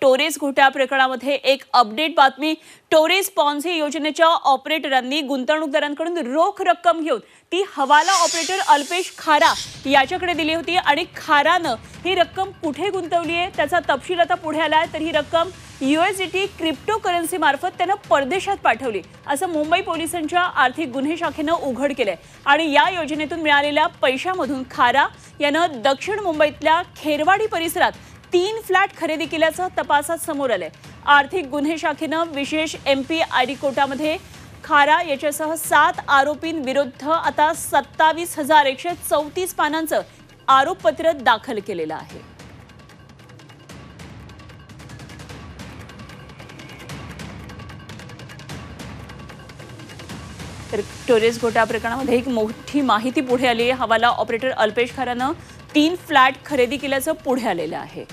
Torres घोटाळा प्रकरणामध्ये एक अपडेट बातमी। टोरेस पॉन्झी योजनेच्या ऑपरेटरांनी गुंतवणूकदारांकडून रोख रक्कम घेऊन ती हवाला ऑपरेटर अल्पेश खारा याच्याकडे दिली होती आणि खारानं ही रक्कम कुठे गुंतवली आहे त्याचा तपशील आता पुढे आलाय। तर ही रक्कम USDT क्रिप्टोकरन्सी मार्फत त्यानं परदेशात पाठवली असं मुंबई पोलिसांच्या आर्थिक गुन्हे शाखेनं उघड केलंय आणि या योजनेतून मिळालेल्या पैशामधून खारा यानं दक्षिण मुंबईतल्या खेरवाडी परिसरात 3 फ्लॅट खरेदी केल्याचं तपासात समोर आलंय। आर्थिक गुन्हे शाखेनं विशेष MP-ID कोर्टामध्ये खारा याच्यासह 7 आरोपींविरुद्ध आता 27,134 पानांचं आरोपपत्र दाखल केलेलं आहे। तर टोरेस घोटाळा प्रकरणामध्ये एक मोठी माहिती पुढे आली आहे। हवाला ऑपरेटर अल्पेश खारानं 3 फ्लॅट खरेदी केल्याचं पुढे आलेलं आहे।